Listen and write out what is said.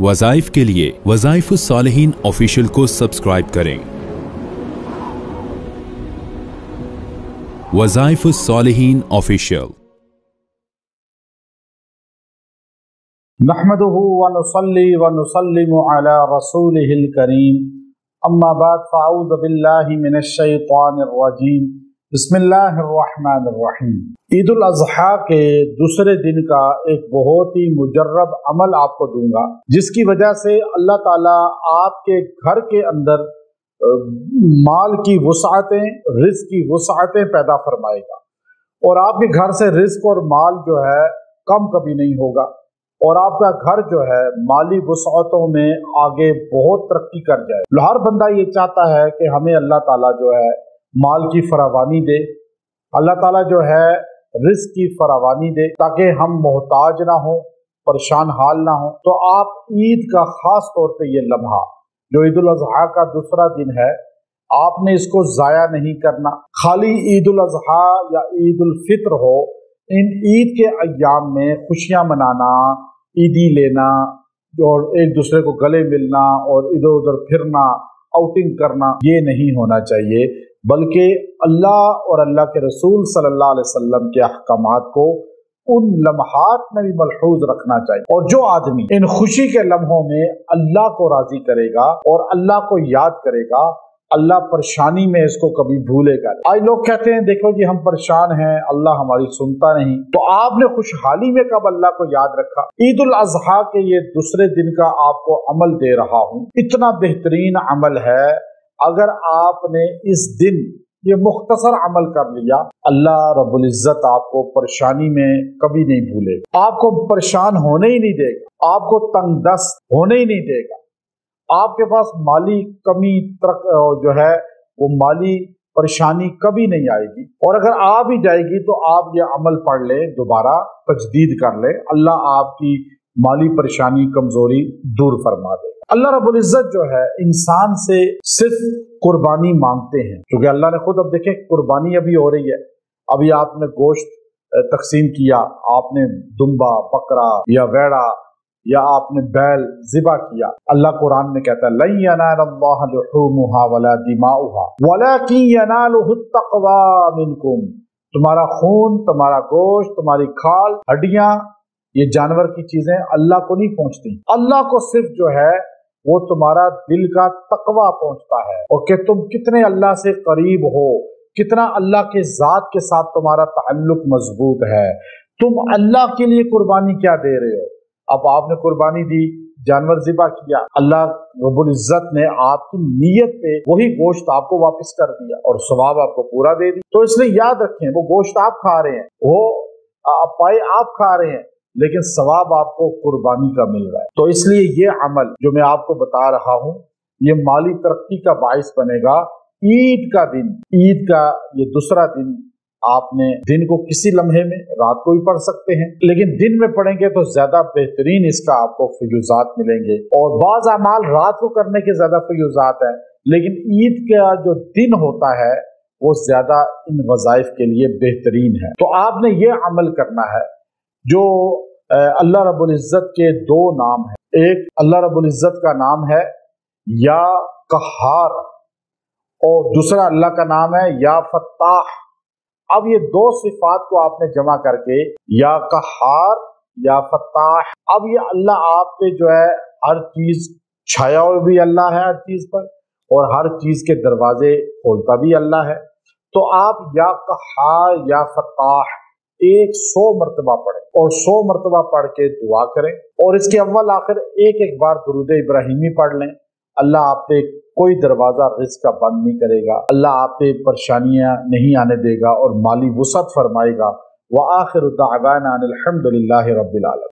वज़ाइफ के लिए वज़ाइफ सालिहीन ऑफिशियल को सब्सक्राइब करें। वज़ाइफ सालिहीन ऑफिशियल। नहमदुहु व नुसल्ली व नुसल्लिमु अला रसूलिहिल करीम, अम्मा बाद फ़अऊज़ु बिल्लाहि मिनश शैतानिर रजीम, बिस्मिल्लाहिर रहमानिर रहीम। ईद उल अज़हा के दूसरे दिन का एक बहुत ही मुजर्रब अमल आपको दूंगा, जिसकी वजह से अल्लाह ताला आपके घर के अंदर माल की वुसअतें, रिज़्क़ की वुसअतें पैदा फरमाएगा और आपके घर से रिज़्क़ और माल जो है कम कभी नहीं होगा और आपका घर जो है माली वुसअतों में आगे बहुत तरक्की कर जाए। हर बंदा ये चाहता है कि हमें अल्लाह ताला जो है माल की फरावानी दे, अल्लाह ताला जो है रिज़्क़ की फरावानी दे, ताकि हम मोहताज ना हो, परेशान हाल ना हो। तो आप ईद का खास तौर पे ये लम्हा जो ईद उल अज़हा का दूसरा दिन है, आपने इसको ज़ाया नहीं करना। खाली ईद उल अज़हा या ईद उल फित्र हो, इन ईद के अय्याम में खुशियां मनाना, ईदी लेना और एक दूसरे को गले मिलना और इधर उधर फिरना, आउटिंग करना, ये नहीं होना चाहिए, बल्कि अल्लाह और अल्लाह के रसूल सल्लल्लाहु अलैहि वसल्लम के अहकामात को उन लम्हात में भी मलहूज रखना चाहिए। और जो आदमी इन खुशी के लम्हों में अल्लाह को राजी करेगा और अल्लाह को याद करेगा, अल्लाह परेशानी में इसको कभी भूलेगा। आज लोग कहते हैं देखो जी हम परेशान हैं, अल्लाह हमारी सुनता नहीं। तो आपने खुशहाली में कब अल्लाह को याद रखा? ईद उल अज़हा के ये दूसरे दिन का आपको अमल दे रहा हूँ, इतना बेहतरीन अमल है। अगर आपने इस दिन ये मुख्तसर अमल कर लिया, अल्लाह रब्बुल इज्जत आपको परेशानी में कभी नहीं भूलेगा, आपको परेशान होने ही नहीं देगा, आपको तंगदस्त होने ही नहीं देगा। आपके पास माली कमी जो है वो माली परेशानी कभी नहीं आएगी। और अगर आ भी जाएगी तो आप ये अमल पढ़ लें, दोबारा तजदीद कर लें, अल्लाह आपकी माली परेशानी कमजोरी दूर फरमा दे। अल्लाह रब्बुल इज्जत जो है इंसान से सिर्फ कुर्बानी मांगते हैं, क्योंकि अल्लाह ने खुद, अब देखें कुर्बानी अभी हो रही है, अभी आपने गोश्त तकसीम किया, आपने दुम्बा, बकरा या वेड़ा या आपने बैल ज़िबा किया। अल्लाह कुरान में कहता है लन यनालल्लाह लुहूमुहा वला दिमाउहा वलाकिन यनालुहु तक़वा मिनकुम। तुम्हारा खून, तुम्हारा गोश्त, तुम्हारी खाल, हड्डियां, ये जानवर की चीजें अल्लाह को नहीं पहुंचती। अल्लाह को सिर्फ जो है वो तुम्हारा दिल का तकवा पहुंचता है और कि तुम कितने अल्लाह से करीब हो, कितना अल्लाह के ज़ात के साथ तुम्हारा ताल्लुक मजबूत है। तुम अल्लाह के लिए कुर्बानी क्या दे रहे हो? अब आपने कुर्बानी दी, जानवर ज़िबा किया, अल्लाह रब्बुल इज्जत ने आपकी नीयत पे वही गोश्त आपको वापस कर दिया और सवाब आपको पूरा दे दी। तो इसलिए याद रखें, वो गोश्त आप खा रहे हैं, वो पाए आप खा रहे हैं, लेकिन सवाब आपको कुर्बानी का मिल रहा है। तो इसलिए ये अमल जो मैं आपको बता रहा हूँ, ये माली तरक्की का बाइस बनेगा। ईद का दिन, ईद का ये दूसरा दिन, आपने दिन को किसी लम्हे में, रात को भी पढ़ सकते हैं, लेकिन दिन में पढ़ेंगे तो ज्यादा बेहतरीन इसका आपको फयूजात मिलेंगे। और बाज़ अमाल रात को करने के ज्यादा फयूजात है, लेकिन ईद का जो दिन होता है वो ज्यादा इन वज़ाइफ के लिए बेहतरीन है। तो आपने ये अमल करना है जो अल्लाह रब्बुल इज्जत के दो नाम है। एक अल्लाह रब्बुल इज्जत का नाम है या कहार और दूसरा अल्लाह का नाम है या फत्ताह। अब ये दो सिफात को आपने जमा करके या कहार या फत्ताह, अब ये अल्लाह आप पे जो है हर चीज छाया हुआ भी अल्लाह है हर चीज पर, और हर चीज के दरवाजे खोलता भी अल्लाह है। तो आप या कहार या फत्ताह 100 मरतबा पढ़ें और 100 मरतबा पढ़ के दुआ करें और इसके अव्वल आखिर एक एक बार दुरूद इब्राहिमी पढ़ लें। अल्लाह आप पे कोई दरवाजा रिज़्क़ का बंद नहीं करेगा, अल्लाह आप पे परेशानियां नहीं आने देगा और माली वुसअत फरमाएगा। व आखिरु दाअवाना अनिल हम्दुलिल्लाहि रब्बिल आलमीन।